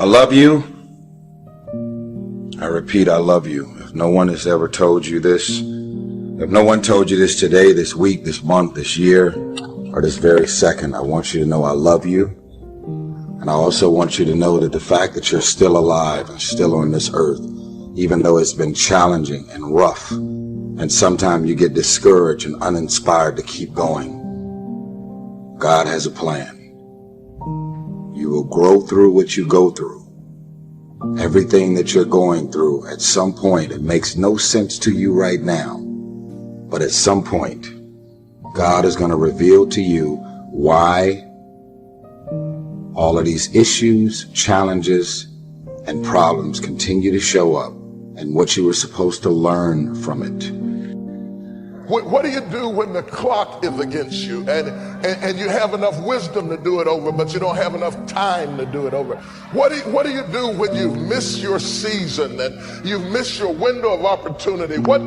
I love you. I repeat, I love you. If no one has ever told you this, if no one told you this today, this week, this month, this year, or this very second, I want you to know I love you. And I also want you to know that the fact that you're still alive and still on this earth, even though it's been challenging and rough, and sometimes you get discouraged and uninspired to keep going, God has a plan. You will grow through what you go through. Everything that you're going through, at some point, it makes no sense to you right now. But at some point, God is going to reveal to you why all of these issues, challenges, and problems continue to show up, and what you were supposed to learn from it. What do you do when the clock is against you and you have enough wisdom to do it over, but you don't have enough time to do it over? What do you do when you miss your season and you miss your window of opportunity? What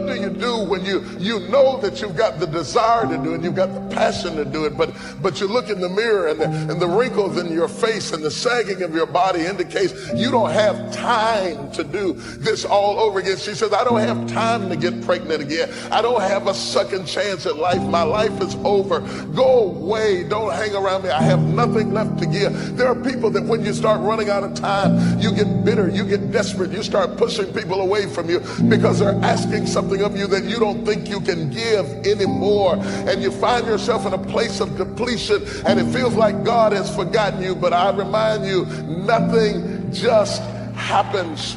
do you do when you know that you've got the desire to do it, you've got the passion to do it, but you look in the mirror and the wrinkles in your face and the sagging of your body indicates you don't have time to do this all over again. She says, I don't have time to get pregnant again. I don't have a second chance at life. My life is over. Go away. Don't hang around me. I have nothing left to give. There are people that when you start running out of time, you get bitter, you get desperate, you start pushing people away from you because they're asking something of you that you don't think you can give anymore. And you find yourself in a place of depletion and it feels like God has forgotten you. But I remind you, nothing just happens.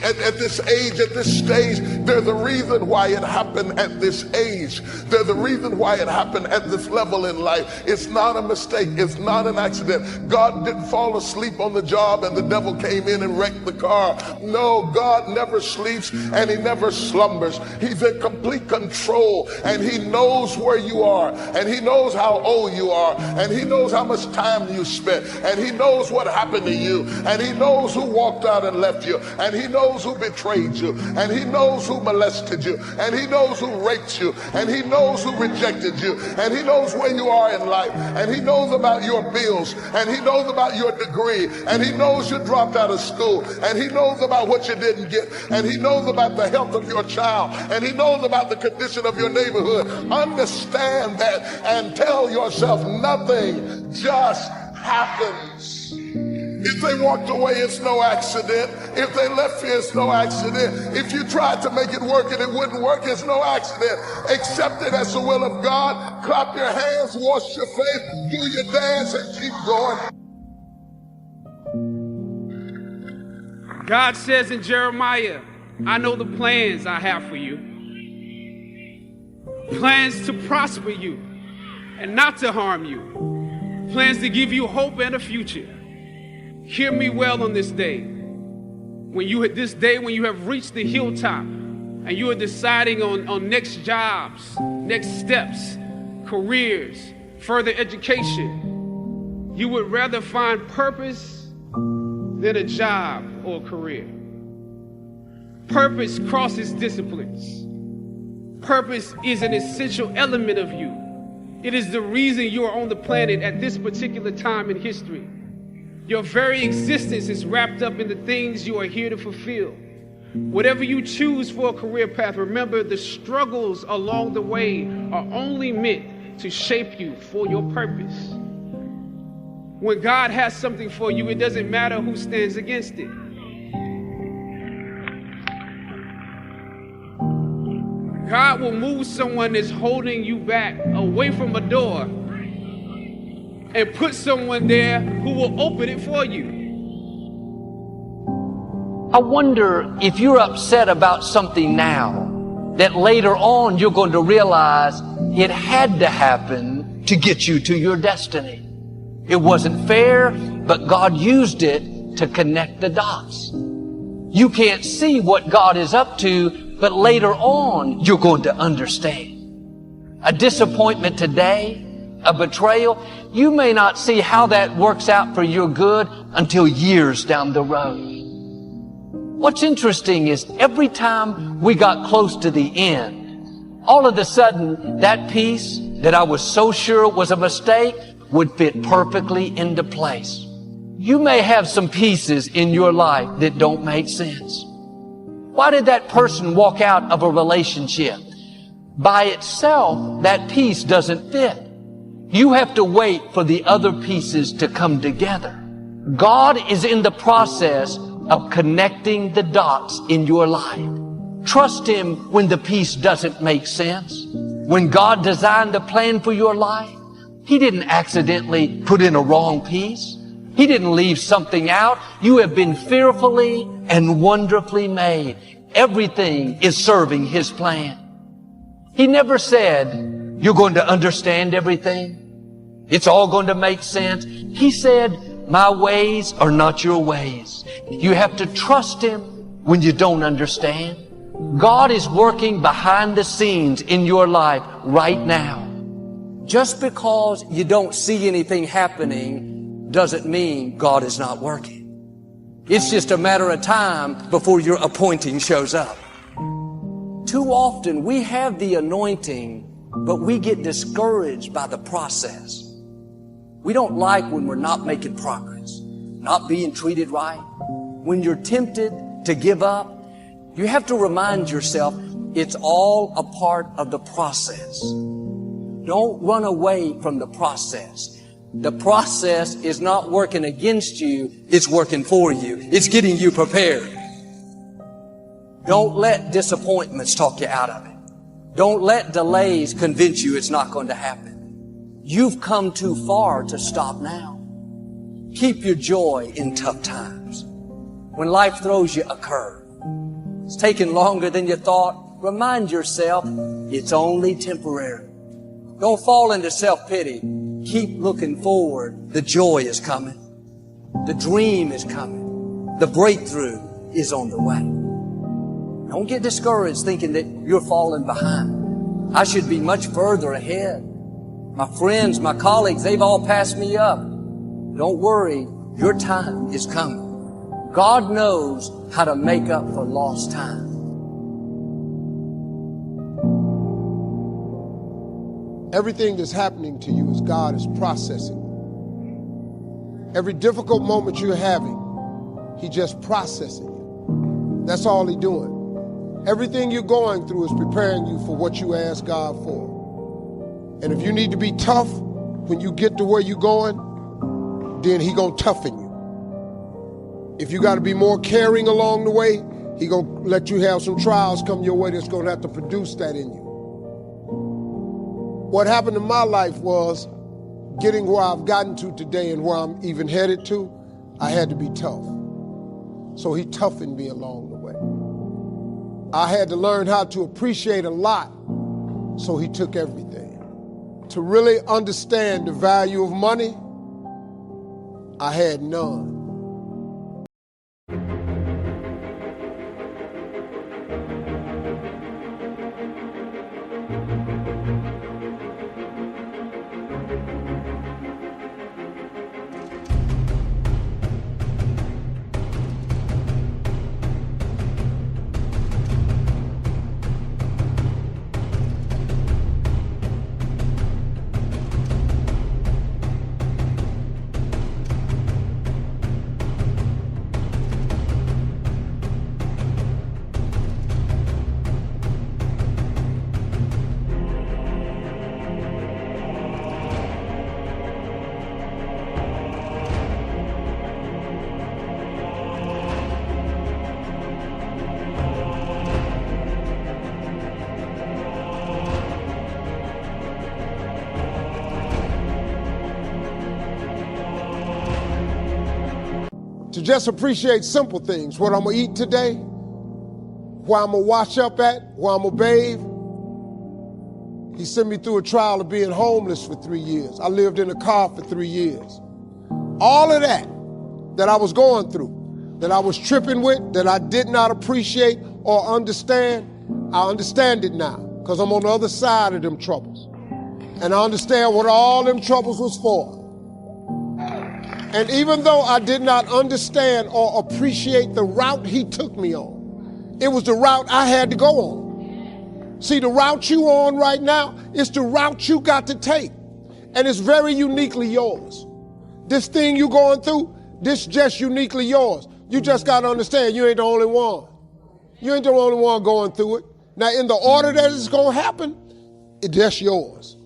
At this age, at this stage, there's a reason why it happened at this age. There's a reason why it happened at this level in life. It's not a mistake. It's not an accident. God didn't fall asleep on the job and the devil came in and wrecked the car. No, God never sleeps and he never slumbers. He's in complete control and he knows where you are and he knows how old you are and he knows how much time you spent and he knows what happened to you and he knows who walked out and left you and he knows who betrayed you, and he knows who molested you, and he knows who raped you, and he knows who rejected you, and he knows where you are in life, and he knows about your bills, and he knows about your degree, and he knows you dropped out of school, and he knows about what you didn't get, and he knows about the health of your child, and he knows about the condition of your neighborhood. Understand that and tell yourself nothing just happens. If they walked away, it's no accident. If they left you, it's no accident. If you tried to make it work and it wouldn't work, it's no accident. Accept it as the will of God. Clap your hands, wash your face, do your dance, and keep going. God says in Jeremiah, I know the plans I have for you. Plans to prosper you and not to harm you. Plans to give you hope and a future. Hear me well on this day. When you have reached the hilltop and you are deciding on next jobs, next steps, careers, further education, you would rather find purpose than a job or a career. Purpose crosses disciplines. Purpose is an essential element of you. It is the reason you are on the planet at this particular time in history. Your very existence is wrapped up in the things you are here to fulfill. Whatever you choose for a career path, remember the struggles along the way are only meant to shape you for your purpose. When God has something for you, it doesn't matter who stands against it. God will move someone that's holding you back away from a door and put someone there who will open it for you. I wonder if you're upset about something now that later on you're going to realize it had to happen to get you to your destiny. It wasn't fair, but God used it to connect the dots. You can't see what God is up to, but later on you're going to understand. A disappointment today, a betrayal, you may not see how that works out for your good until years down the road. What's interesting is every time we got close to the end, all of a sudden that piece that I was so sure was a mistake would fit perfectly into place. You may have some pieces in your life that don't make sense. Why did that person walk out of a relationship? By itself, that piece doesn't fit. You have to wait for the other pieces to come together. God is in the process of connecting the dots in your life. Trust Him when the piece doesn't make sense. When God designed a plan for your life, He didn't accidentally put in a wrong piece. He didn't leave something out. You have been fearfully and wonderfully made. Everything is serving His plan. He never said, you're going to understand everything. It's all going to make sense. He said, my ways are not your ways. You have to trust Him when you don't understand. God is working behind the scenes in your life right now. Just because you don't see anything happening doesn't mean God is not working. It's just a matter of time before your appointing shows up. Too often we have the anointing, but we get discouraged by the process. We don't like when we're not making progress, not being treated right. When you're tempted to give up, you have to remind yourself it's all a part of the process. Don't run away from the process. The process is not working against you, it's working for you. It's getting you prepared. Don't let disappointments talk you out of it. Don't let delays convince you it's not going to happen. You've come too far to stop now. Keep your joy in tough times. When life throws you a curve, it's taking longer than you thought, remind yourself it's only temporary. Don't fall into self-pity. Keep looking forward. The joy is coming. The dream is coming. The breakthrough is on the way. Don't get discouraged thinking that you're falling behind. I should be much further ahead. My friends, my colleagues, they've all passed me up. Don't worry. Your time is coming. God knows how to make up for lost time. Everything that's happening to you is God is processing. Every difficult moment you're having, He just processing it. That's all He's doing. Everything you're going through is preparing you for what you ask God for. And if you need to be tough when you get to where you're going, then He gonna toughen you. If you got to be more caring along the way, He gonna let you have some trials come your way that's gonna have to produce that in you. What happened in my life was getting where I've gotten to today and where I'm even headed to, I had to be tough. So He toughened me along the way. I had to learn how to appreciate a lot, so He took everything. To really understand the value of money, I had none. To just appreciate simple things, what I'm gonna eat today, where I'm gonna wash up at, where I'm gonna bathe. He sent me through a trial of being homeless for 3 years. I lived in a car for 3 years. All of that I was going through, that I was tripping with, that I did not appreciate or understand, I understand it now, because I'm on the other side of them troubles. And I understand what all them troubles was for. And even though I did not understand or appreciate the route He took me on, it was the route I had to go on. See, the route you on right now is the route you got to take. And it's very uniquely yours. This thing you're going through, This just uniquely yours. You just got to understand you ain't the only one. You ain't the only one going through it. Now, in the order that it's going to happen, it's just yours.